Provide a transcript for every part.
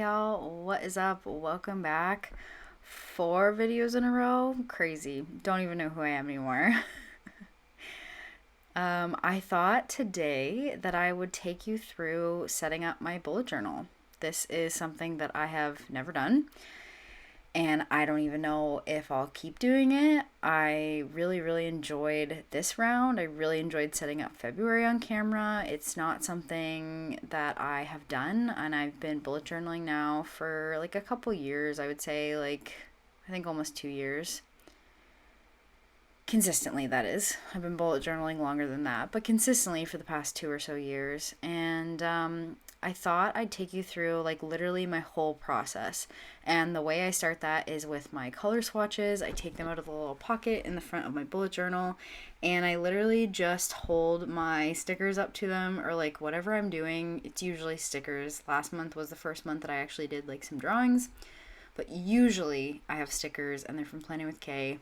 y'all, what is up? Welcome back. 4 videos in a row? Crazy. Don't even know who I am anymore. I thought today that I would take you through setting up my bullet journal. This is something that I have never done, and I don't even know if I'll keep doing it. I really enjoyed this round. I really enjoyed setting up February on camera. It's not something that I have done, and I've been bullet journaling now for like a couple years. I would say, like, I think almost 2 years. Consistently, that is. I've been bullet journaling longer than that, but consistently for the past 2 or so years. And I thought I'd take you through like literally my whole process. And the way I start that is with my color swatches. I take them out of the little pocket in the front of my bullet journal, and I literally just hold my stickers up to them, or like whatever I'm doing. It's usually stickers. Last month was the first month that I actually did like some drawings, but usually I have stickers and they're from Planning with Kay,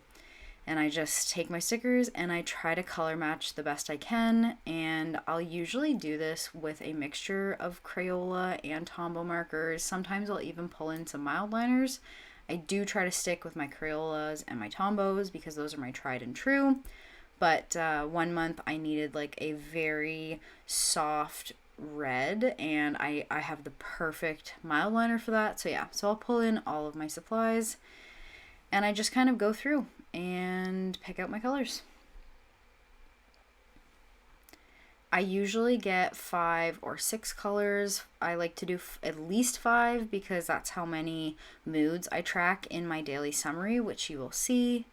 and I just take my stickers and I try to color match the best I can. And I'll usually do this with a mixture of Crayola and Tombow markers. Sometimes I'll even pull in some mild liners. I do try to stick with my Crayolas and my Tombows because those are my tried and true. But one month I needed like a very soft red, and I have the perfect mild liner for that. So yeah, so I'll pull in all of my supplies and I just kind of go through and pick out my colors. I usually get 5 or 6 colors. I like to do at least 5 because that's how many moods I track in my daily summary, which you will see.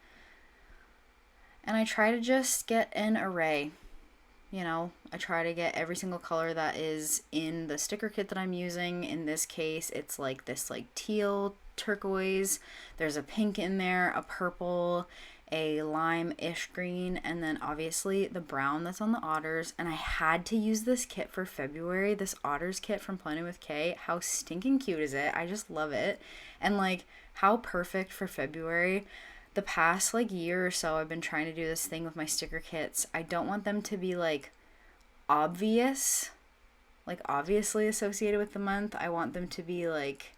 And I try to just get an array. I try to get every single color that is in the sticker kit that I'm using. In this case, it's like this like teal turquoise. There's a pink in there, a purple, a lime-ish green, and then obviously the brown that's on the otters. And I had to use this kit for February, this otters kit from Planning with Kay. How stinking cute is it? I just love it. And like, how perfect for February. The past like year or so I've been trying to do this thing with my sticker kits. I don't want them to be like obvious, like obviously associated with the month. I want them to be like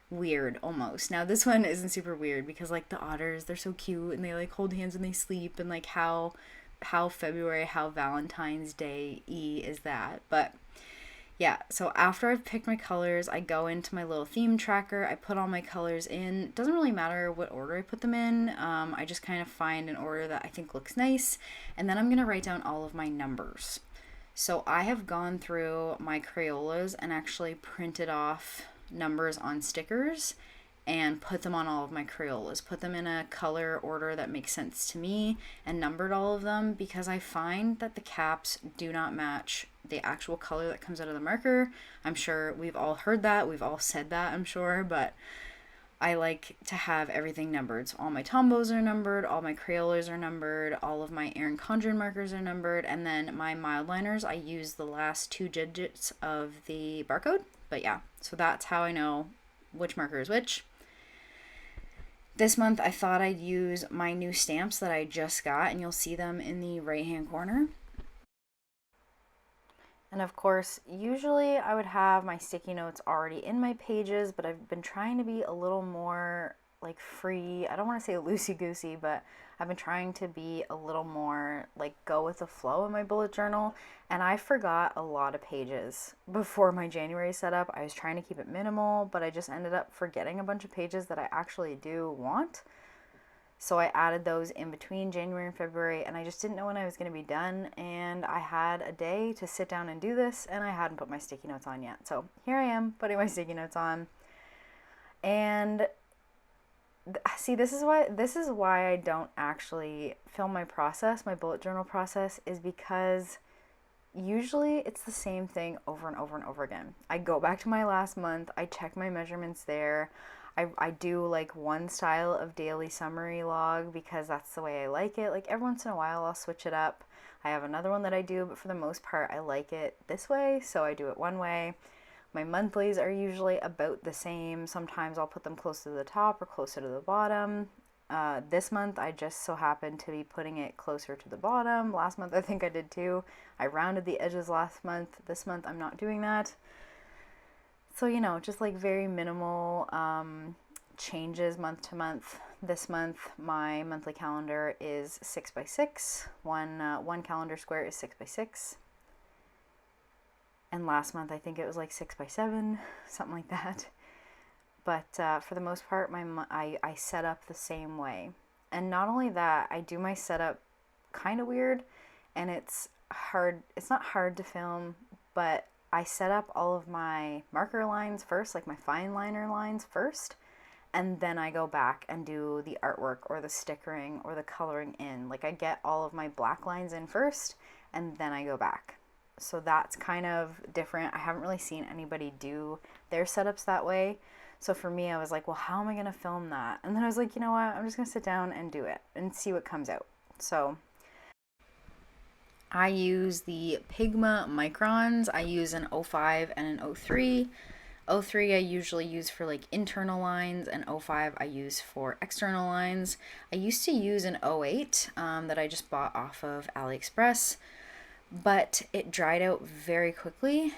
weird almost. Now this one isn't super weird because like the otters, they're so cute and they like hold hands when they sleep, and like how February, how Valentine's Day is that. But yeah, so after I've picked my colors, I go into my little theme tracker. I put all my colors in. It doesn't really matter what order I put them in. I just kind of find an order that I think looks nice, and then I'm going to write down all of my numbers. So I have gone through my Crayolas and actually printed off numbers on stickers and put them on all of my Crayolas, put them in a color order that makes sense to me, and numbered all of them because I find that the caps do not match the actual color that comes out of the marker. I'm sure we've all heard that, we've all said that, I'm sure, but I like to have everything numbered. So all my Tombows are numbered, all my Crayolas are numbered, all of my Erin Condren markers are numbered, and then my mild liners, I use the last 2 digits of the barcode. But yeah, so that's how I know which marker is which. This month I thought I'd use my new stamps that I just got, and you'll see them in the right hand corner. And of course, usually I would have my sticky notes already in my pages, but I've been trying to be a little more like free. I don't want to say loosey-goosey, but I've been trying to be a little more like go with the flow in my bullet journal. And I forgot a lot of pages before my January setup. I was trying to keep it minimal, but I just ended up forgetting a bunch of pages that I actually do want. So I added those in between January and February, and I just didn't know when I was going to be done. And I had a day to sit down and do this, and I hadn't put my sticky notes on yet. So here I am putting my sticky notes on. And see, this is why I don't actually film my process, my bullet journal process, is because usually it's the same thing over and over and over again. I go back to my last month, I check my measurements there. I do like one style of daily summary log because that's the way I like it. Like every once in a while I'll switch it up. I have another one that I do, but for the most part I like it this way, so I do it one way. My monthlies are usually about the same. Sometimes I'll put them close to the top or closer to the bottom. This month I just so happened to be putting it closer to the bottom. Last month I think I did too. I rounded the edges last month. This month I'm not doing that. So, just like very minimal changes month to month. This month, my monthly calendar is 6 by 6. One calendar square is 6 by 6. And last month, I think it was like 6 by 7, something like that. But for the most part, I set up the same way. And not only that, I do my setup kind of weird, and it's hard. It's not hard to film, but I set up all of my marker lines first, like my fine liner lines first, and then I go back and do the artwork or the stickering or the coloring in. Like I get all of my black lines in first, and then I go back. So that's kind of different. I haven't really seen anybody do their setups that way. So for me, I was like, well, how am I going to film that? And then I was like, you know what? I'm just going to sit down and do it and see what comes out. So I use the Pigma microns. I use an 05 and an 03. 03 I usually use for like internal lines, and 05 I use for external lines. I used to use an 08 that I just bought off of AliExpress, but it dried out very quickly.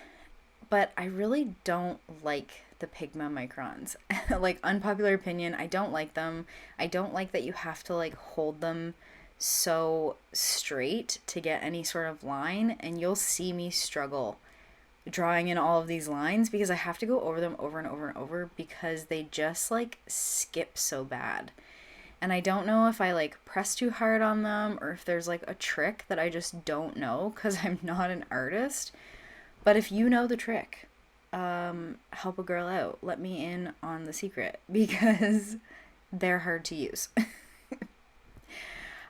But I really don't like the Pigma microns. Like, unpopular opinion, I don't like them. I don't like that you have to like hold them so straight to get any sort of line, and you'll see me struggle drawing in all of these lines because I have to go over them over and over and over because they just like skip so bad. And I don't know if I like press too hard on them or if there's like a trick that I just don't know because I'm not an artist. But if you know the trick, help a girl out. Let me in on the secret because they're hard to use.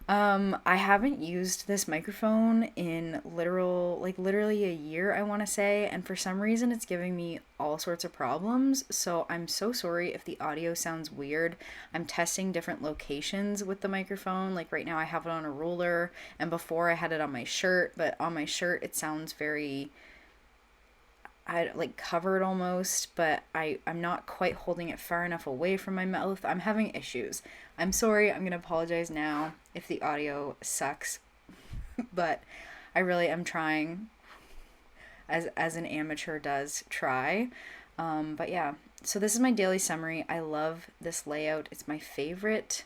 I haven't used this microphone in literally a year, I want to say, and for some reason it's giving me all sorts of problems, so I'm so sorry if the audio sounds weird. I'm testing different locations with the microphone. Like right now I have it on a ruler, and before I had it on my shirt, but on my shirt it sounds very like covered almost, but I'm not quite holding it far enough away from my mouth. I'm having issues. I'm sorry. I'm gonna apologize now if the audio sucks, but I really am trying, as an amateur does try. But yeah, so this is my daily summary. I love this layout. It's my favorite.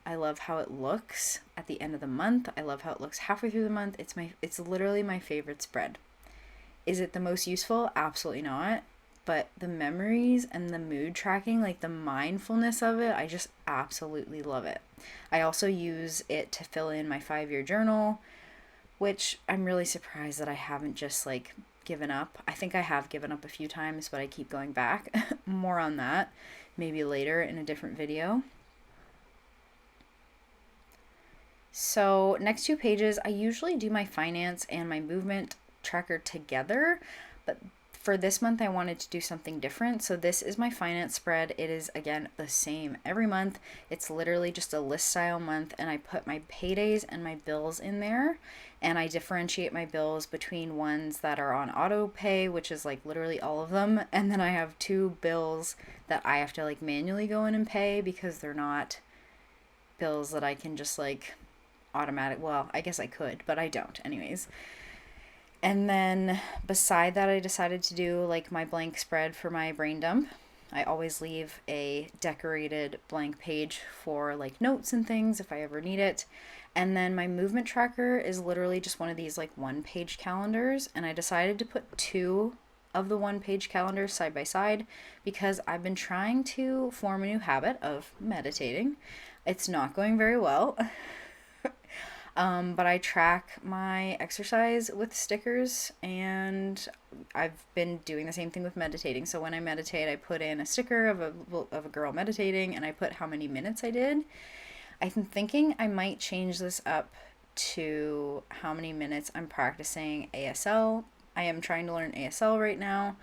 I love how it looks at the end of the month. I love how it looks halfway through the month. It's literally my favorite spread. Is it the most useful? Absolutely not. But the memories and the mood tracking, like the mindfulness of it, I just absolutely love it. I also use it to fill in my 5-year journal, which I'm really surprised that I haven't just like given up. I think I have given up a few times, but I keep going back. More on that maybe later in a different video. So next 2 pages, I usually do my finance and my movement tracker together, but for this month I wanted to do something different. So this is my finance spread. It is again the same every month. It's literally just a list style month, and I put my paydays and my bills in there, and I differentiate my bills between ones that are on auto pay, which is like literally all of them, and then I have 2 bills that I have to like manually go in and pay because they're not bills that I can just like well, I guess I could, but I don't anyways. And then beside that, I decided to do like my blank spread for my brain dump. I always leave a decorated blank page for like notes and things if I ever need it. And then my movement tracker is literally just one of these like 1-page calendars. And I decided to put 2 of the 1-page calendars side by side because I've been trying to form a new habit of meditating. It's not going very well. But I track my exercise with stickers, and I've been doing the same thing with meditating. So when I meditate, I put in a sticker of a girl meditating, and I put how many minutes I did. I'm thinking I might change this up to how many minutes I'm practicing ASL. I am trying to learn ASL right now.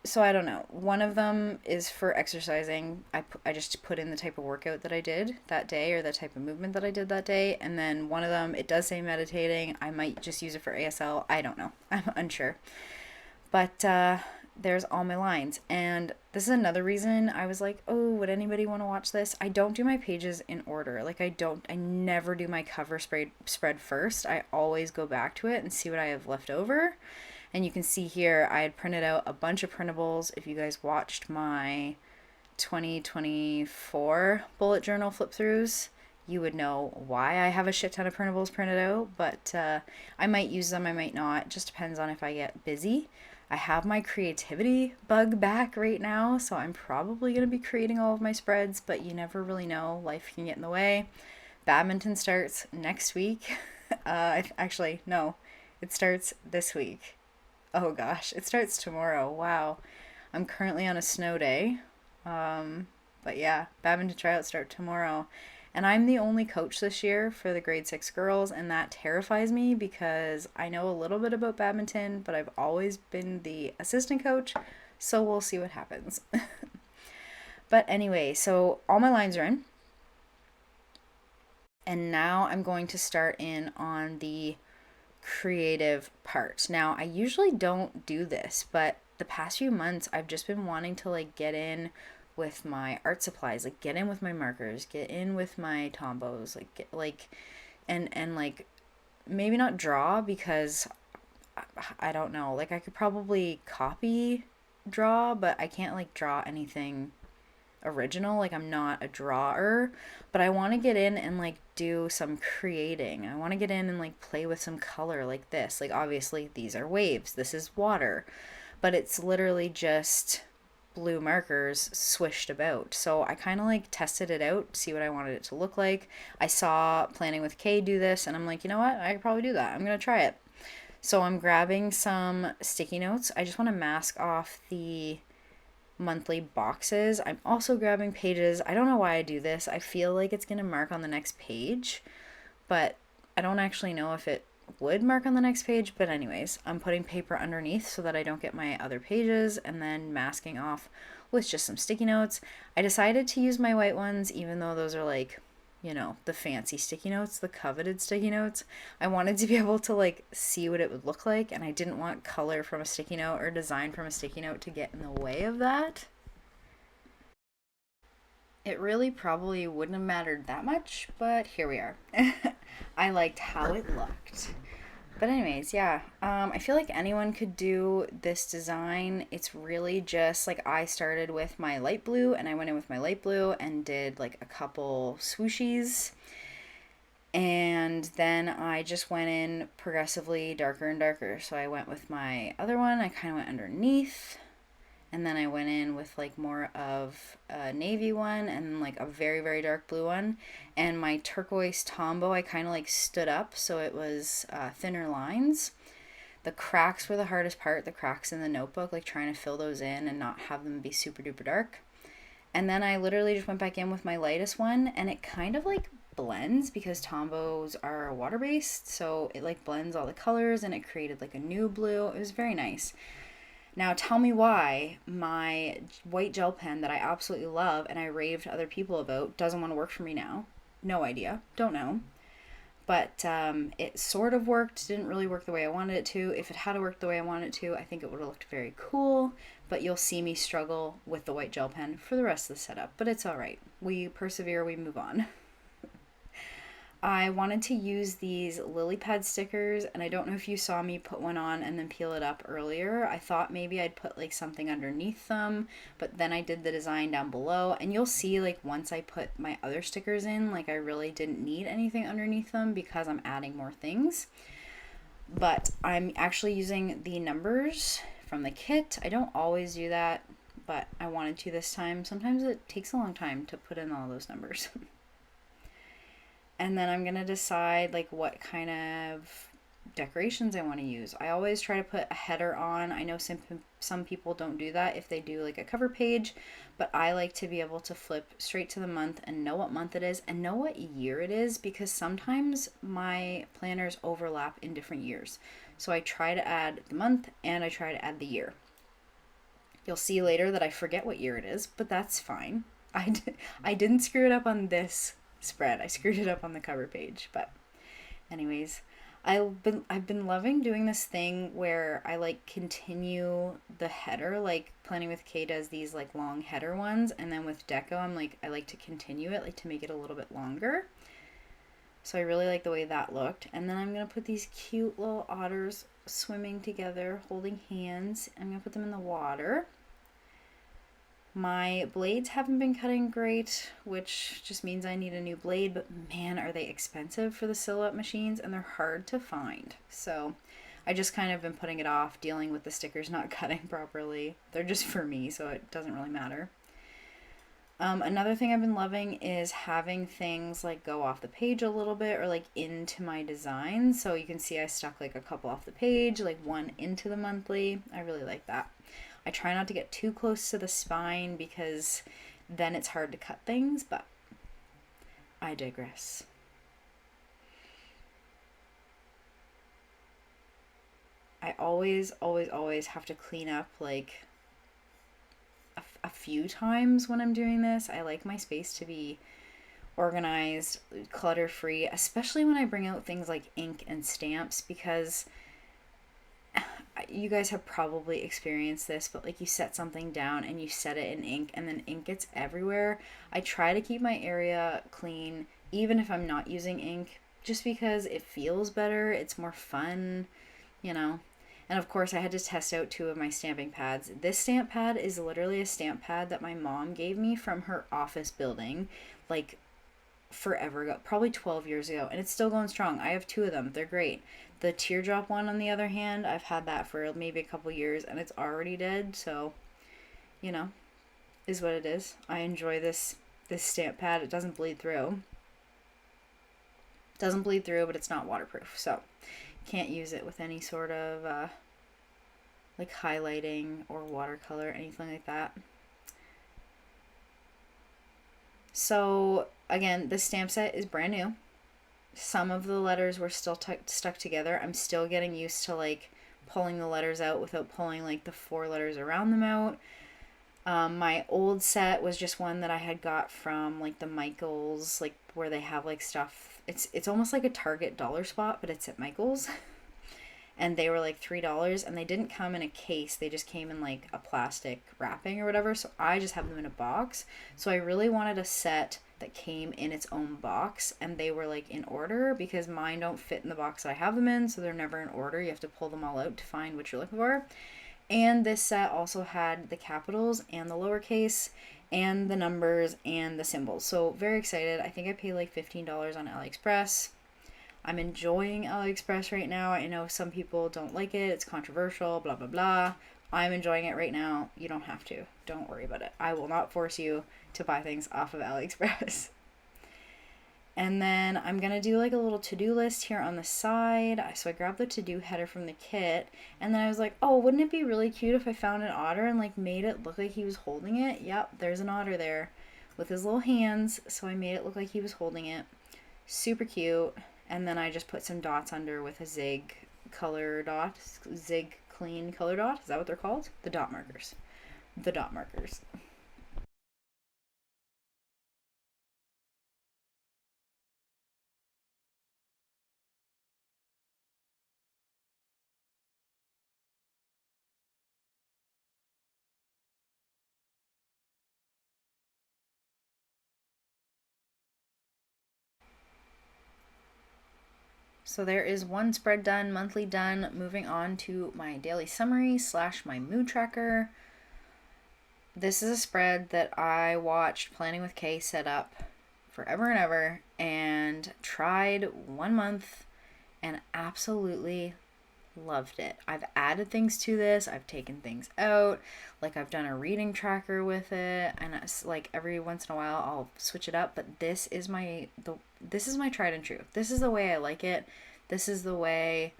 So I don't know. One of them is for exercising. I just put in the type of workout that I did that day or the type of movement that I did that day. And then one of them, it does say meditating. I might just use it for ASL. I don't know. I'm unsure. But there's all my lines. And this is another reason I was like, oh, would anybody want to watch this? I don't do my pages in order. Like I never do my cover spread first. I always go back to it and see what I have left over. And you can see here I had printed out a bunch of printables. If you guys watched my 2024 bullet journal flip throughs, you would know why I have a shit ton of printables printed out, but I might use them, I might not. It just depends on if I get busy. I have my creativity bug back right now, so I'm probably going to be creating all of my spreads, but you never really know. Life can get in the way. Badminton starts next week. Actually, no, it starts this week. Oh gosh, it starts tomorrow. Wow. I'm currently on a snow day. But yeah, badminton tryouts start tomorrow. And I'm the only coach this year for the grade 6 girls, and that terrifies me because I know a little bit about badminton, but I've always been the assistant coach, so we'll see what happens. But anyway, so all my lines are in, and now I'm going to start in on the creative part. Now, I usually don't do this, but the past few months I've just been wanting to like get in with my art supplies, like get in with my markers, get in with my Tombos, like get, like and like maybe not draw because I don't know, like I could probably copy draw, but I can't like draw anything original. Like I'm not a drawer, but I want to get in and like do some creating. I want to get in and like play with some color like this. Like obviously these are waves, this is water, but it's literally just blue markers swished about. So I kind of like tested it out, see what I wanted it to look like. I saw Planning with Kay do this and I'm like, you know what? I could probably do that. I'm going to try it. So I'm grabbing some sticky notes. I just want to mask off the monthly boxes. I'm also grabbing pages. I don't know why I do this. I feel like it's going to mark on the next page, but I don't actually know if it would mark on the next page. But anyways, I'm putting paper underneath so that I don't get my other pages, and then masking off with just some sticky notes. I decided to use my white ones, even though those are like, you know, the fancy sticky notes, the coveted sticky notes. I wanted to be able to like see what it would look like, and I didn't want color from a sticky note or design from a sticky note to get in the way of that. It really probably wouldn't have mattered that much, but here we are. I liked how it looked. But anyways, yeah, I feel like anyone could do this design. It's really just like I started with my light blue and I went in with my light blue and did like a couple swooshies. And then I just went in progressively darker and darker. So I went with my other one, I kind of went underneath. And then I went in with like more of a navy one and like a very, very dark blue one. And my turquoise Tombow, I kind of like stood up so it was thinner lines. The cracks were the hardest part, the cracks in the notebook, like trying to fill those in and not have them be super duper dark. And then I literally just went back in with my lightest one, and it kind of like blends because Tombows are water based, so it like blends all the colors and it created like a new blue. It was very nice. Now tell me why my white gel pen that I absolutely love and I raved to other people about doesn't want to work for me now. No idea. Don't know. But it sort of worked. Didn't really work the way I wanted it to. If it had worked the way I wanted it to, I think it would have looked very cool. But you'll see me struggle with the white gel pen for the rest of the setup. But it's all right. We persevere. We move on. I wanted to use these lily pad stickers, and I don't know if you saw me put one on and then peel it up earlier. I thought maybe I'd put like something underneath them, but then I did the design down below, and you'll see like once I put my other stickers in, like I really didn't need anything underneath them because I'm adding more things. But I'm actually using the numbers from the kit. I don't always do that, but I wanted to this time. Sometimes it takes a long time to put in all those numbers. And then I'm going to decide like what kind of decorations I want to use. I always try to put a header on. I know some people don't do that if they do like a cover page, but I like to be able to flip straight to the month and know what month it is and know what year it is, because sometimes my planners overlap in different years. So I try to add the month and I try to add the year. You'll see later that I forget what year it is, but that's fine. I didn't screw it up on this spread. I screwed it up on the cover page, but anyways, I've been loving doing this thing where I like continue the header, like Planning with Kay does these like long header ones, and then with Deco I like to continue it, like to make it a little bit longer. So I really like the way that looked. And then I'm going to put these cute little otters swimming together, holding hands. I'm going to put them in the water. My blades haven't been cutting great, which just means I need a new blade, but man, are they expensive for the Silhouette machines, and they're hard to find. So I just kind of been putting it off, dealing with the stickers not cutting properly. They're just for me, so it doesn't really matter. Another thing I've been loving is having things like go off the page a little bit or like into my design. So you can see I stuck like a couple off the page, like one into the monthly. I really like that. I try not to get too close to the spine because then it's hard to cut things, but I digress. I always have to clean up like a few times when I'm doing this. I like my space to be organized, clutter free, especially when I bring out things like ink and stamps, because you guys have probably experienced this, but like you set something down and you set it in ink and then ink gets everywhere. I try to keep my area clean even if I'm not using ink, just because it feels better, it's more fun, you know. And of course, I had to test out two of my stamping pads. This stamp pad is literally a stamp pad that my mom gave me from her office building, like forever ago, probably 12 years ago, and it's still going strong. I have two of them. They're great. The teardrop one, on the other hand, I've had that for maybe a couple years and it's already dead, so, you know, is what it is. I enjoy this stamp pad. It doesn't bleed through. It doesn't bleed through, but it's not waterproof, so can't use it with any sort of like highlighting or watercolor, anything like that. So again, this stamp set is brand new. Some of the letters were still stuck together. I'm still getting used to like pulling the letters out without pulling like the four letters around them out. My old set was just one that I had got from like the Michaels, like where they have like stuff. It's almost like a Target dollar spot, but it's at Michaels. And they were like $3, and they didn't come in a case. They just came in like a plastic wrapping or whatever. So I just have them in a box. So I really wanted a set that came in its own box, and they were like in order, because mine don't fit in the box that I have them in, so they're never in order. You have to pull them all out to find what you're looking for. And this set also had the capitals and the lowercase and the numbers and the symbols. So very excited. I think I paid like $15 on AliExpress. I'm enjoying AliExpress right now. I know some people don't like it. It's controversial, blah, blah, blah. I'm enjoying it right now. You don't have to. Don't worry about it. I will not force you to buy things off of AliExpress. And then I'm going to do like a little to-do list here on the side. So I grabbed the to-do header from the kit. And then I was like, oh, wouldn't it be really cute if I found an otter and like made it look like he was holding it? Yep, there's an otter there with his little hands. So I made it look like he was holding it. Super cute. And then I just put some dots under with a zig color dot, zig clean color dot. Is that what they're called? The dot markers. The dot markers. So there is one spread done, monthly done. Moving on to my daily summary / my mood tracker. This is a spread that I watched Planning with Kay set up forever and ever, and tried 1 month and absolutely loved it. I've added things to this, I've taken things out, like I've done a reading tracker with it, and it's like every once in a while I'll switch it up, but this is my tried and true. This is the way I like it. This is the way,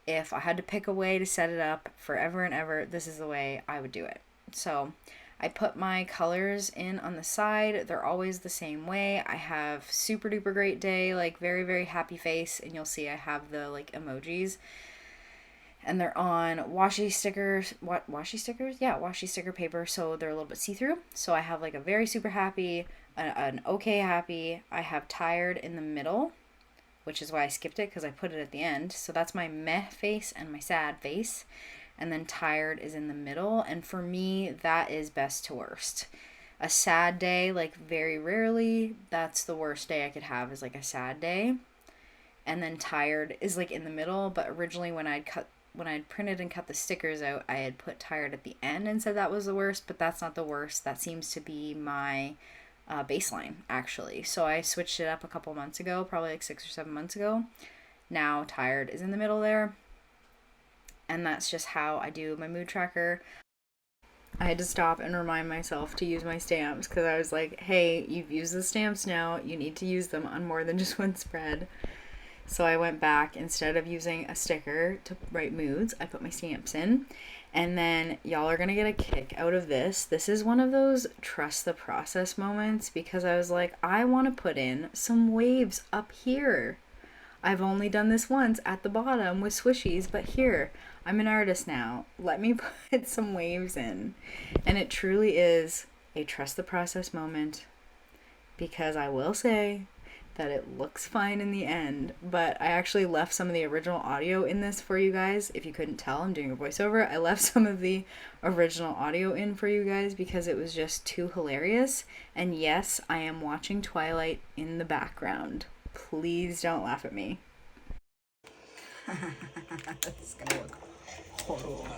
if I had to pick a way to set it up forever and ever, this is the way I would do it. So I put my colors in on the side. They're always the same way. I have super duper great day, like very, very happy face, and you'll see I have the like emojis. And they're on washi stickers. What, washi stickers? Yeah, washi sticker paper, so they're a little bit see-through. So I have like a very super happy, an okay happy. I have tired in the middle, which is why I skipped it because I put it at the end. So that's my meh face and my sad face. And then tired is in the middle. And for me, that is best to worst. A sad day, like very rarely, that's the worst day I could have, is like a sad day. and then tired is like in the middle. But originally when I'd printed and cut the stickers out, I had put tired at the end and said that was the worst, but that's not the worst. That seems to be my baseline, actually. So I switched it up a couple months ago, probably like 6 or 7 months ago. Now tired is in the middle there, and that's just how I do my mood tracker. I had to stop and remind myself to use my stamps because I was like, hey, you've used the stamps now. You need to use them on more than just one spread. So I went back, instead of using a sticker to write moods, I put my stamps in. And then y'all are going to get a kick out of this. This is one of those trust the process moments because I was like, I want to put in some waves up here. I've only done this once at the bottom with swishies, but here, I'm an artist now. Let me put some waves in. And it truly is a trust the process moment because I will say that it looks fine in the end, but I actually left some of the original audio in this for you guys. If you couldn't tell, I'm doing a voiceover. I left some of the original audio in for you guys because it was just too hilarious. And yes, I am watching Twilight in the background. Please don't laugh at me. This is gonna look horrible.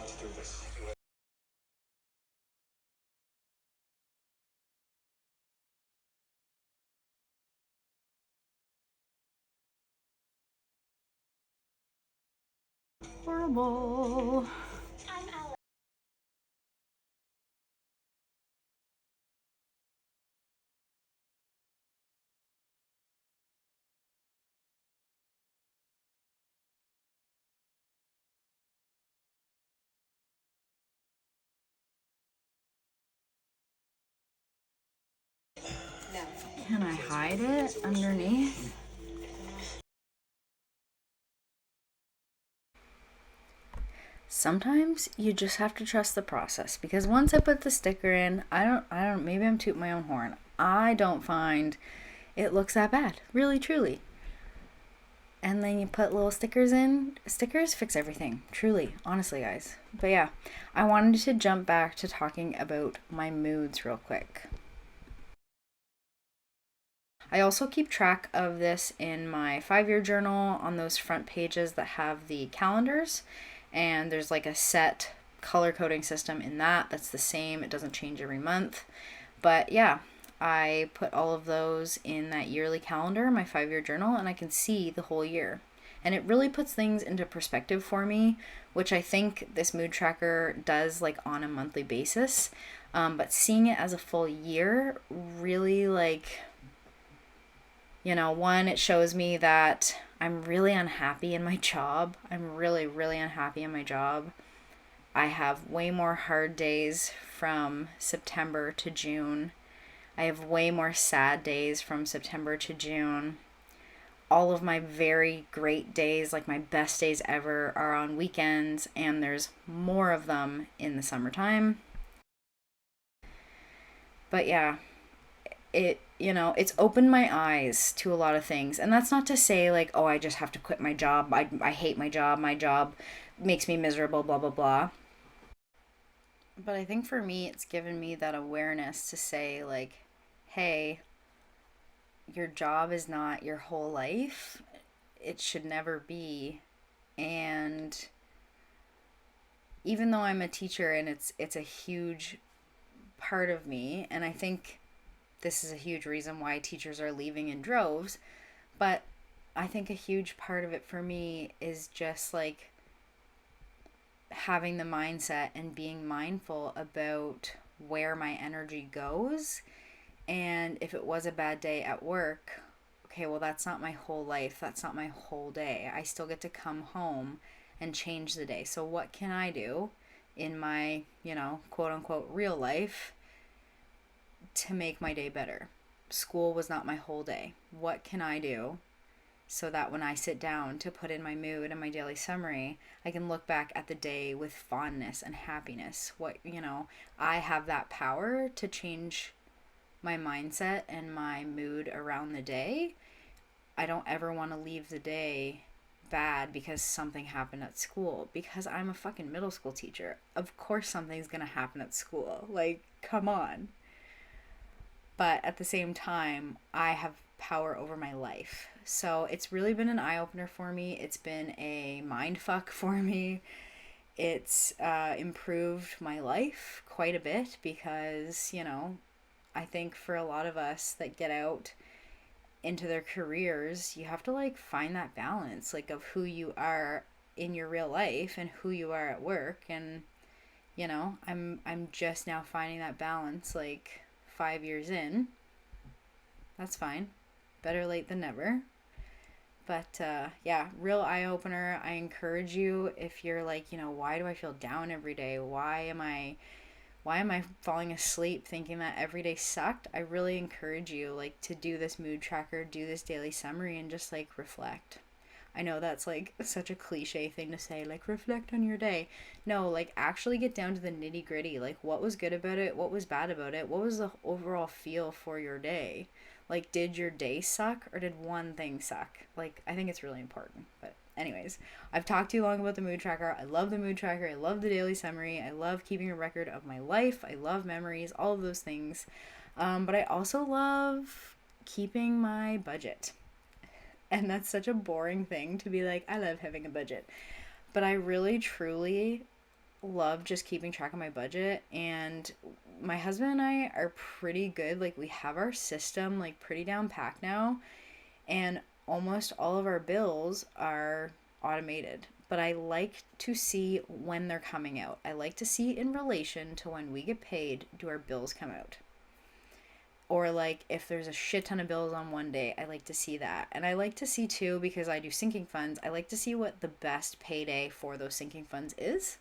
Horrible. Can I hide it underneath? Sometimes you just have to trust the process because once I put the sticker in, I don't, maybe I'm tooting my own horn. I don't find it looks that bad, really, truly. And then you put little stickers in. Stickers fix everything, truly, honestly, guys. But yeah, I wanted to jump back to talking about my moods real quick. I also keep track of this in my 5-year journal on those front pages that have the calendars. And there's like a set color coding system in that that's the same, it doesn't change every month. But yeah, I put all of those in that yearly calendar, my 5-year journal, and I can see the whole year. And it really puts things into perspective for me, which I think this mood tracker does like on a monthly basis. But seeing it as a full year really like, one, it shows me that I'm really unhappy in my job. I'm really, really unhappy in my job. I have way more hard days from September to June. I have way more sad days from September to June. All of my very great days, like my best days ever, are on weekends, and there's more of them in the summertime. But yeah, it's opened my eyes to a lot of things. And that's not to say like, oh, I just have to quit my job. I hate my job. My job makes me miserable, blah, blah, blah. But I think for me, it's given me that awareness to say, like, hey, your job is not your whole life. It should never be. And even though I'm a teacher and it's a huge part of me, and I think this is a huge reason why teachers are leaving in droves, but I think a huge part of it for me is just like having the mindset and being mindful about where my energy goes. And if it was a bad day at work, okay, well, that's not my whole life. That's not my whole day. I still get to come home and change the day. So, what can I do in my, quote unquote, real life to make my day better? School was not my whole day. What can I do so that when I sit down to put in my mood and my daily summary, I can look back at the day with fondness and happiness? I have that power to change my mindset and my mood around the day. I don't ever want to leave the day bad because something happened at school, because I'm a fucking middle school teacher. Of course something's going to happen at school. Like, come on. but at the same time, I have power over my life. So it's really been an eye opener for me. It's been a mind fuck for me. It's improved my life quite a bit because, I think for a lot of us that get out into their careers, you have to like find that balance like of who you are in your real life and who you are at work. And I'm just now finding that balance like 5 years in. That's fine. Better late than never. But yeah, real eye opener. I encourage you, if you're like, why do I feel down every day? Why am I falling asleep thinking that every day sucked? I really encourage you like to do this mood tracker, do this daily summary, and just like reflect. I know that's like such a cliche thing to say, like reflect on your day. No, like actually get down to the nitty gritty. Like what was good about it? What was bad about it? What was the overall feel for your day? Like, did your day suck or did one thing suck? Like, I think it's really important. But, anyways, I've talked too long about the mood tracker. I love the mood tracker. I love the daily summary. I love keeping a record of my life. I love memories, all of those things. But I also love keeping my budget. And that's such a boring thing to be like, I love having a budget. But I really, truly love just keeping track of my budget. And my husband and I are pretty good. Like, we have our system, like, pretty down packed now. And almost all of our bills are automated. But I like to see when they're coming out. I like to see in relation to when we get paid, do our bills come out? Or like if there's a shit ton of bills on one day, I like to see that. And I like to see too, because I do sinking funds, I like to see what the best payday for those sinking funds is.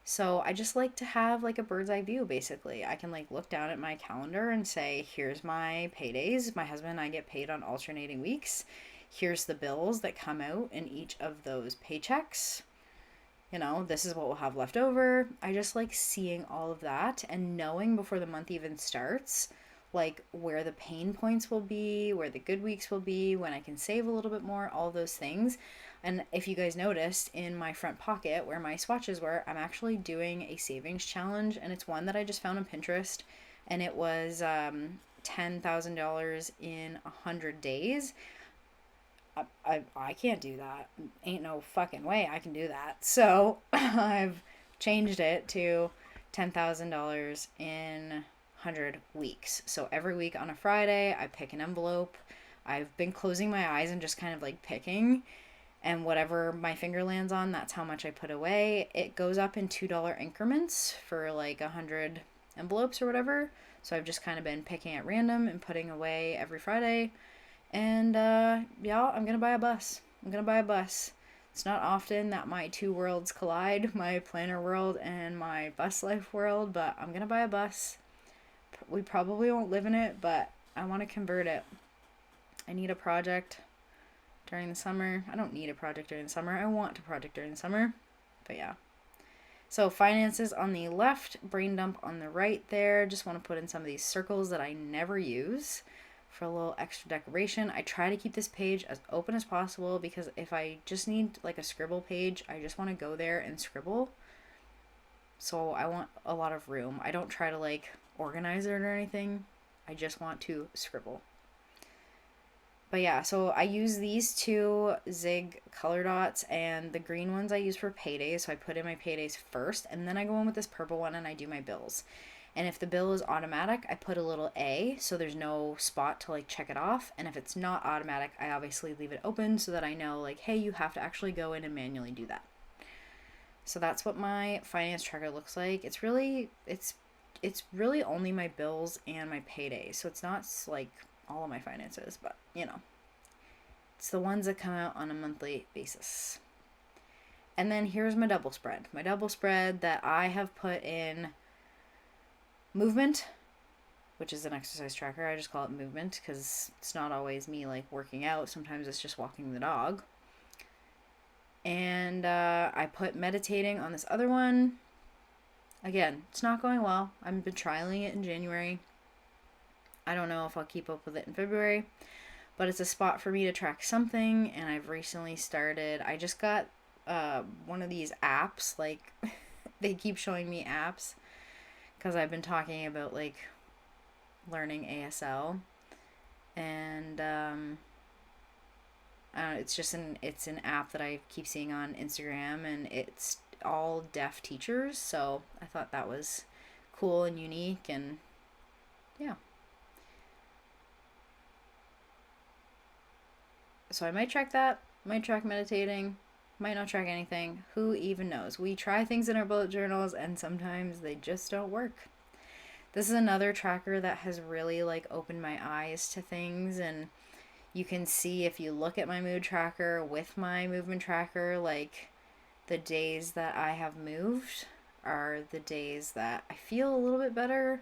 So I just like to have like a bird's eye view basically. I can like look down at my calendar and say, here's my paydays. My husband and I get paid on alternating weeks. Here's the bills that come out in each of those paychecks. This is what we'll have left over. I just like seeing all of that and knowing before the month even starts, like where the pain points will be, where the good weeks will be, when I can save a little bit more, all those things. And if you guys noticed in my front pocket where my swatches were, I'm actually doing a savings challenge, and it's one that I just found on Pinterest, and it was $10,000 in 100 days. I can't do that. Ain't no fucking way I can do that. So I've changed it to $10,000 in 100 weeks. So every week on a Friday, I pick an envelope. I've been closing my eyes and just kind of like picking, and whatever my finger lands on, that's how much I put away. It goes up in $2 increments for like 100 envelopes or whatever. So I've just kind of been picking at random and putting away every Friday. And y'all, I'm gonna buy a bus. It's not often that my two worlds collide, my planner world and my bus life world, but I'm gonna buy a bus. We probably won't live in it, but I want to convert it. I need a project during the summer. I don't need a project during the summer. I want a project during the summer. But yeah. So finances on the left, brain dump on the right there. Just want to put in some of these circles that I never use for a little extra decoration. I try to keep this page as open as possible because if I just need like a scribble page, I just want to go there and scribble. So I want a lot of room. I don't try to like organize it or anything. I just want to scribble. But yeah, so I use these two Zig color dots, and the green ones I use for paydays. So I put in my paydays first, and then I go in with this purple one and I do my bills. And if the bill is automatic, I put a little A, so there's no spot to like check it off. And if it's not automatic, I obviously leave it open so that I know like, hey, you have to actually go in and manually do that. So that's what my finance tracker looks like. It's really only my bills and my paydays. So it's not like all of my finances, but it's the ones that come out on a monthly basis. And then here's my double spread. My double spread that I have put in movement, which is an exercise tracker. I just call it movement because it's not always me like working out. Sometimes it's just walking the dog. And I put meditating on this other one. Again, it's not going well. I've been trialing it in January. I don't know if I'll keep up with it in February, but it's a spot for me to track something. And I've recently started, I just got one of these apps, like they keep showing me apps because I've been talking about like learning ASL, and it's an app that I keep seeing on Instagram, and it's all deaf teachers. So I thought that was cool and unique, and yeah. So I might track that. Might track meditating. Might not track anything. Who even knows? We try things in our bullet journals, and sometimes they just don't work. This is another tracker that has really like opened my eyes to things, and you can see if you look at my mood tracker with my movement tracker, like the days that I have moved are the days that I feel a little bit better.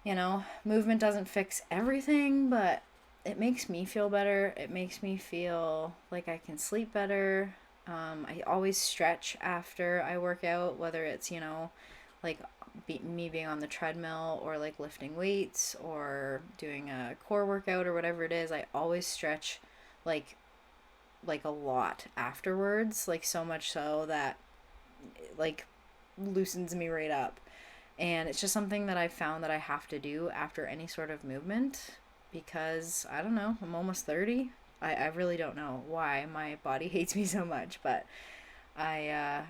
You know, movement doesn't fix everything, but it makes me feel better. It makes me feel like I can sleep better. I always stretch after I work out, whether it's, like me being on the treadmill or like lifting weights or doing a core workout or whatever it is. I always stretch like a lot afterwards, like so much so that it, like loosens me right up. And it's just something that I found that I have to do after any sort of movement because I don't know, I'm almost 30. I really don't know why my body hates me so much, but I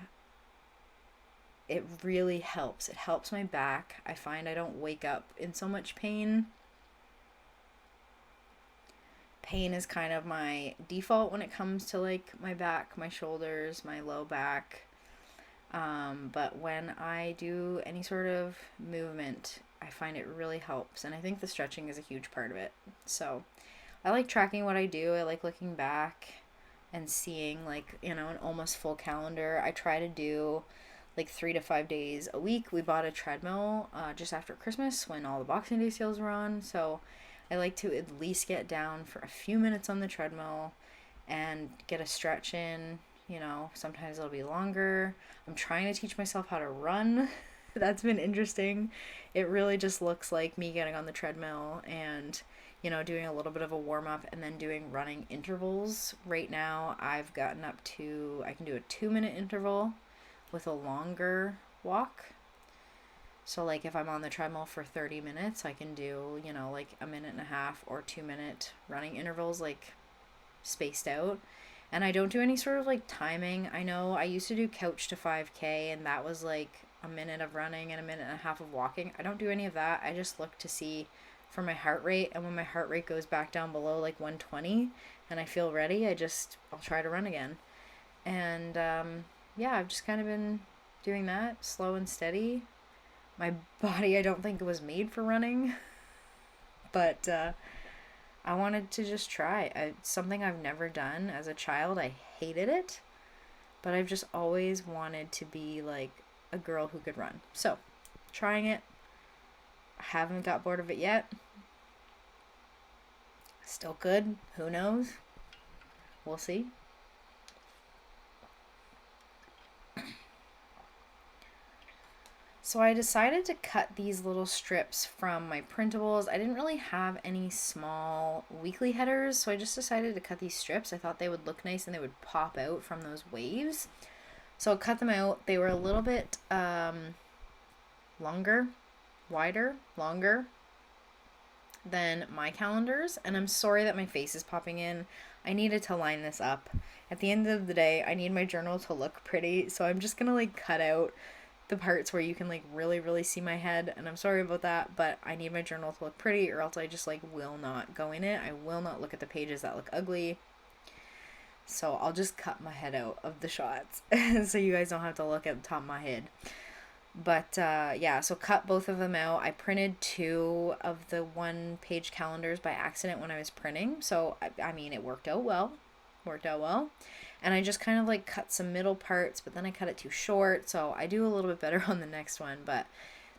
it really helps. It helps my back. I find I don't wake up in so much pain. Pain is kind of my default when it comes to like my back, my shoulders, my low back. But when I do any sort of movement, I find it really helps. And I think the stretching is a huge part of it. So I like tracking what I do. I like looking back and seeing like, an almost full calendar. I try to do like 3 to 5 days a week. We bought a treadmill just after Christmas when all the Boxing Day sales were on. So I like to at least get down for a few minutes on the treadmill and get a stretch in. Sometimes it'll be longer. I'm trying to teach myself how to run. That's been interesting. It really just looks like me getting on the treadmill and, doing a little bit of a warm up and then doing running intervals. Right now, I've gotten up to, I can do a 2 minute interval with a longer walk. So, like, if I'm on the treadmill for 30 minutes, I can do, like a minute and a half or 2 minute running intervals, like spaced out. And I don't do any sort of like timing. I know I used to do couch to 5K, and that was like a minute of running and a minute and a half of walking. I don't do any of that. I just look to see for my heart rate. And when my heart rate goes back down below like 120 and I feel ready, I'll try to run again. And yeah, I've just kind of been doing that slow and steady. My body, I don't think it was made for running, but I wanted to just try. It's something I've never done as a child. I hated it, but I've just always wanted to be like a girl who could run. So, trying it. I haven't got bored of it yet. Still could. Who knows? We'll see. So I decided to cut these little strips from my printables. I didn't really have any small weekly headers, so I just decided to cut these strips. I thought they would look nice and they would pop out from those waves. So I cut them out. They were a little bit longer than my calendars, and I'm sorry that my face is popping in. I needed to line this up. At the end of the day, I need my journal to look pretty, so I'm just gonna like cut out the parts where you can like really really see my head, and I'm sorry about that, but I need my journal to look pretty or else I just like will not go in it. I will not look at the pages that look ugly. So I'll just cut my head out of the shots so you guys don't have to look at the top of my head. But yeah, so cut both of them out. I printed 2 of the 1-page calendars by accident when I was printing. So, I mean, it worked out well. And I just kind of like cut some middle parts, but then I cut it too short. So I do a little bit better on the next one. But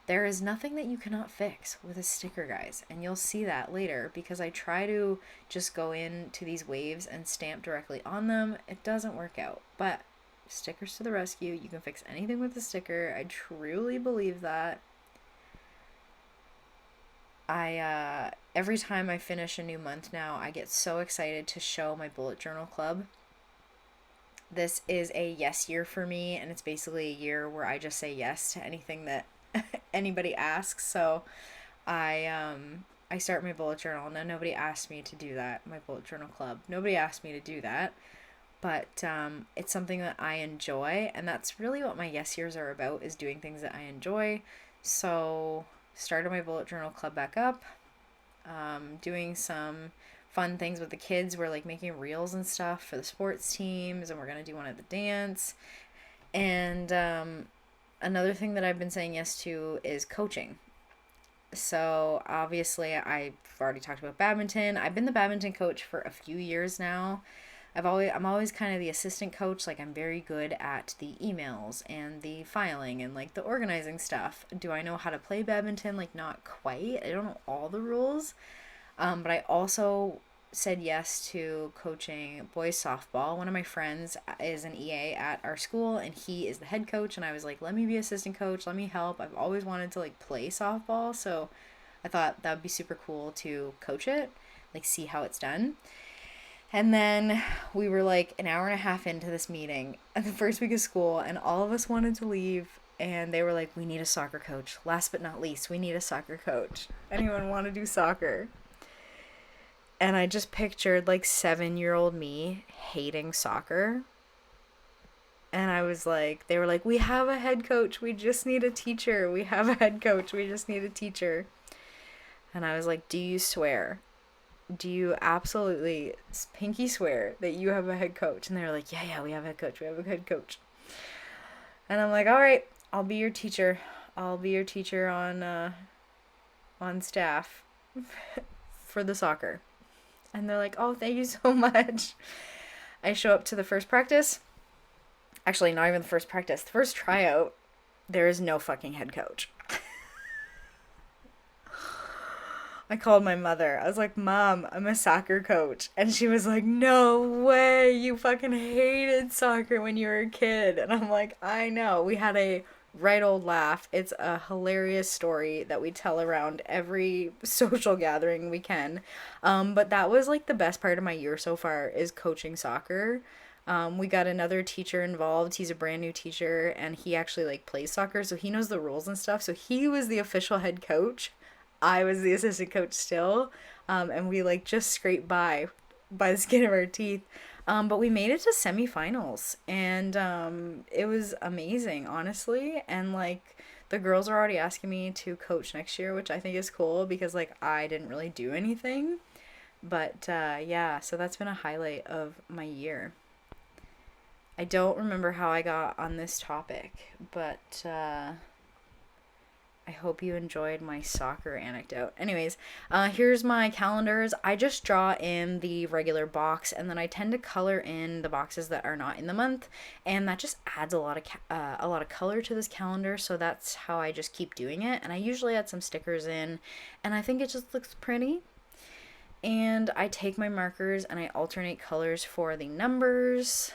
there is nothing that you cannot fix with a sticker, guys. And you'll see that later because I try to just go into these waves and stamp directly on them. It doesn't work out. But stickers to the rescue. You can fix anything with a sticker. I truly believe that. Every time I finish a new month now, I get so excited to show my bullet journal club. This is a yes year for me, and it's basically a year where I just say yes to anything that anybody asks. So I start my bullet journal. Now nobody asked me to do that. My bullet journal club. Nobody asked me to do that, but it's something that I enjoy, and that's really what my yes years are about, is doing things that I enjoy. So started my bullet journal club back up, doing some fun things with the kids. We're like making reels and stuff for the sports teams, and we're gonna do one at the dance. And another thing that I've been saying yes to is coaching. So obviously I've already talked about badminton. I've been the badminton coach for a few years now. I'm always kind of the assistant coach. Like, I'm very good at the emails and the filing and like the organizing stuff. Do I know how to play badminton? Like, not quite. I don't know all the rules. But I also said yes to coaching boys softball. One of my friends is an EA at our school, and he is the head coach. And I was like, let me be assistant coach. Let me help. I've always wanted to like play softball, so I thought that would be super cool to coach it, like see how it's done. And then we were like an hour and a half into this meeting at the first week of school, and all of us wanted to leave. And they were like, we need a soccer coach. Last but not least, we need a soccer coach. Anyone want to do soccer? And I just pictured like 7-year-old me hating soccer. And I was like, they were like, we have a head coach. We just need a teacher. We have a head coach. We just need a teacher. And I was like, do you swear? Do you absolutely pinky swear that you have a head coach? And they were like, yeah, we have a head coach. We have a head coach. And I'm like, all right, I'll be your teacher. I'll be your teacher on staff for the soccer. And they're like, oh, thank you so much. I show up to the first practice. Actually, not even the first practice. The first tryout, there is no fucking head coach. I called my mother. I was like, Mom, I'm a soccer coach. And she was like, no way. You fucking hated soccer when you were a kid. And I'm like, I know. We had a right old laugh. It's a hilarious story that we tell around every social gathering we can. But that was like the best part of my year so far, is coaching soccer. We got another teacher involved. He's a brand new teacher, and he actually like plays soccer, so he knows the rules and stuff. So he was the official head coach. I was the assistant coach still, and we like just scraped by the skin of our teeth. But we made it to semifinals, and it was amazing, honestly. And like the girls are already asking me to coach next year, which I think is cool because like I didn't really do anything. But yeah, so that's been a highlight of my year. I don't remember how I got on this topic, but I hope you enjoyed my soccer anecdote. Anyways, here's my calendars. I just draw in the regular box, and then I tend to color in the boxes that are not in the month, and that just adds a lot of color to this calendar. So that's how I just keep doing it. And I usually add some stickers in, and I think it just looks pretty. And I take my markers and I alternate colors for the numbers.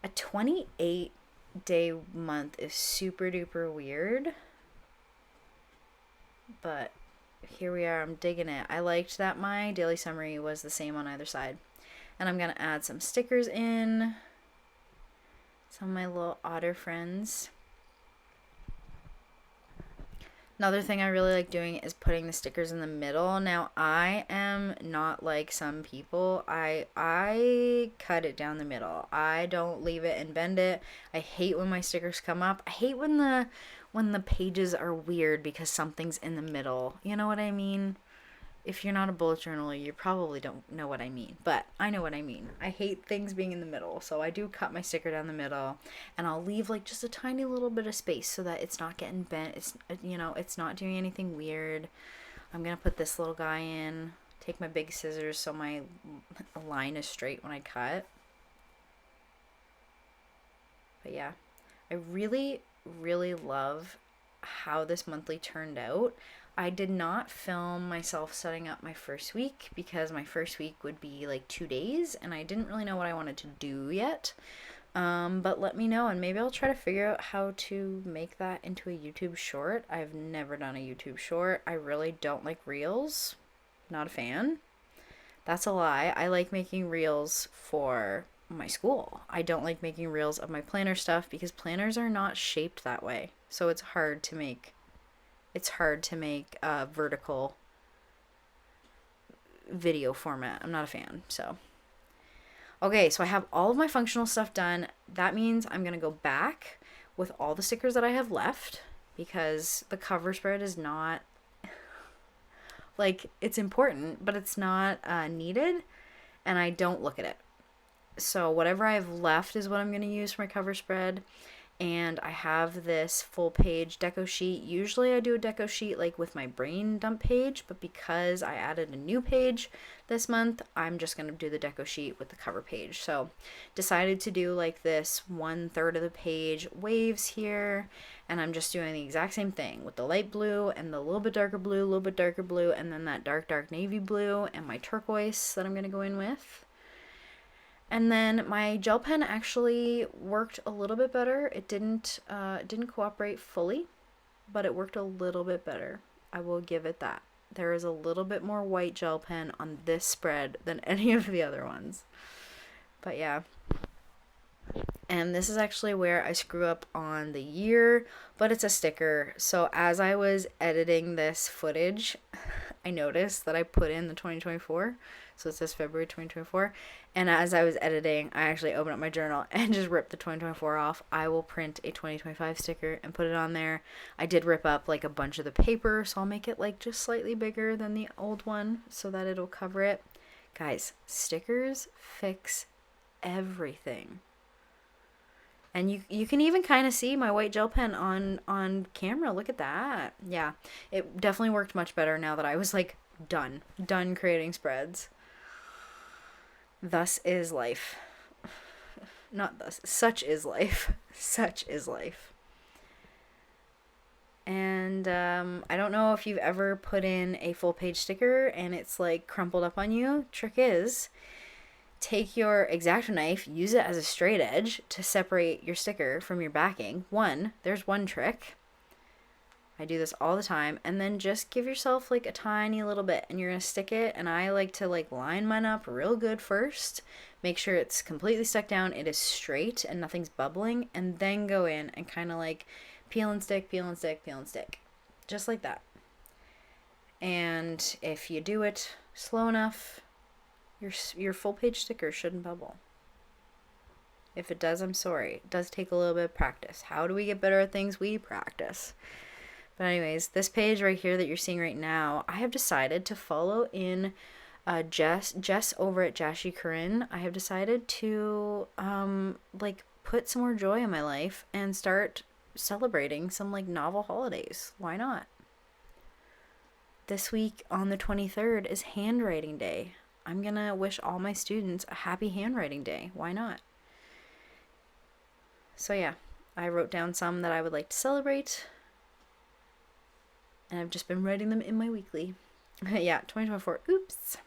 A 28-day month is super duper weird. But here we are, I'm digging it. I liked that my daily summary was the same on either side. And I'm going to add some stickers in. Some of my little otter friends. Another thing I really like doing is putting the stickers in the middle. Now, I am not like some people. I cut it down the middle. I don't leave it and bend it. I hate when my stickers come up. I hate when the pages are weird because something's in the middle. You know what I mean? If you're not a bullet journaler, you probably don't know what I mean, but I know what I mean. I hate things being in the middle, so I do cut my sticker down the middle, and I'll leave like just a tiny little bit of space so that it's not getting bent. It's not doing anything weird. I'm gonna put this little guy in. Take my big scissors so my line is straight when I cut. But yeah, I really, really love how this monthly turned out. I did not film myself setting up my first week because my first week would be like 2 days, and I didn't really know what I wanted to do yet. But let me know, and maybe I'll try to figure out how to make that into a YouTube short. I've never done a YouTube short. I really don't like reels. Not a fan. That's a lie. I like making reels for my school. I don't like making reels of my planner stuff because planners are not shaped that way. So it's hard to make it's hard to make a vertical video format. I'm not a fan. So, okay, so I have all of my functional stuff done. That means I'm going to go back with all the stickers that I have left because the cover spread is not, like, it's important, but it's not needed, and I don't look at it. So whatever I have left is what I'm going to use for my cover spread. And I have this full page deco sheet. Usually I do a deco sheet like with my brain dump page, but because I added a new page this month, I'm just going to do the deco sheet with the cover page. So decided to do like this 1/3 of the page waves here, and I'm just doing the exact same thing with the light blue and the little bit darker blue, and then that dark navy blue and my turquoise that I'm going to go in with. And then my gel pen actually worked a little bit better. It didn't cooperate fully, but it worked a little bit better. I will give it that. There is a little bit more white gel pen on this spread than any of the other ones. But yeah. And this is actually where I screw up on the year, but it's a sticker. So as I was editing this footage, I noticed that I put in the 2024. So it says February 2024. And as I was editing, I actually opened up my journal and just ripped the 2024 off. I will print a 2025 sticker and put it on there. I did rip up like a bunch of the paper, so I'll make it like just slightly bigger than the old one so that it'll cover it. Guys, stickers fix everything. And you can even kind of see my white gel pen on camera. Look at that. Yeah, it definitely worked much better now that I was like done creating spreads. Thus is life. Not thus. Such is life. Such is life. And I don't know if you've ever put in a full page sticker and it's like crumpled up on you. Trick is, take your X-Acto knife, use it as a straight edge to separate your sticker from your backing. There's one trick. I do this all the time. And then just give yourself like a tiny little bit and you're going to stick it. And I like to like line mine up real good first. Make sure it's completely stuck down. It is straight and nothing's bubbling. And then go in and kind of like peel and stick. Just like that. And if you do it slow enough, your full page sticker shouldn't bubble. If it does, I'm sorry. It does take a little bit of practice. How do we get better at things? We practice. But anyways, this page right here that you're seeing right now, I have decided to follow in Jess over at Jashi Corinne. I have decided to like put some more joy in my life and start celebrating some like novel holidays. Why not? This week on the 23rd is handwriting day. I'm gonna wish all my students a happy handwriting day. Why not? So yeah, I wrote down some that I would like to celebrate. And I've just been writing them in my weekly. Yeah, 2024. Oops.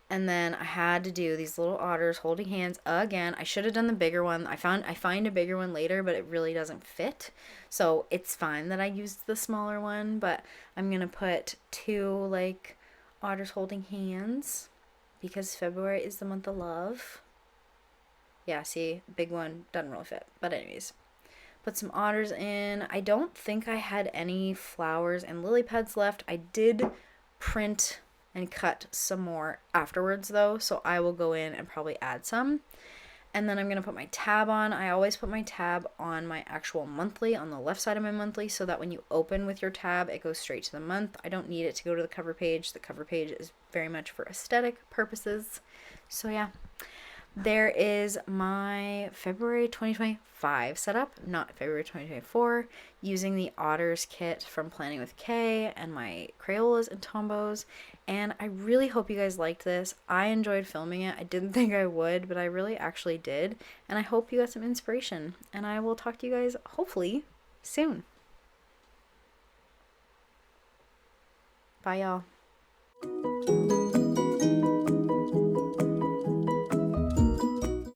And then I had to do these little otters holding hands again. I should have done the bigger one. I find a bigger one later, but it really doesn't fit. So it's fine that I used the smaller one, but I'm going to put 2 like otters holding hands because February is the month of love. Yeah, see, big one doesn't really fit. But anyways, put some otters in. I don't think I had any flowers and lily pads left. I did print and cut some more afterwards though, so I will go in and probably add some. And then I'm going to put my tab on. I always put my tab on my actual monthly, on the left side of my monthly, so that when you open with your tab, it goes straight to the month. I don't need it to go to the cover page. The cover page is very much for aesthetic purposes. So yeah. There is my February 2025 setup, not February 2024, using the Otters kit from Planning with Kay and my Crayolas and Tombos. And I really hope you guys liked this. I enjoyed filming it. I didn't think I would, but I really actually did. And I hope you got some inspiration. And I will talk to you guys hopefully soon. Bye, y'all.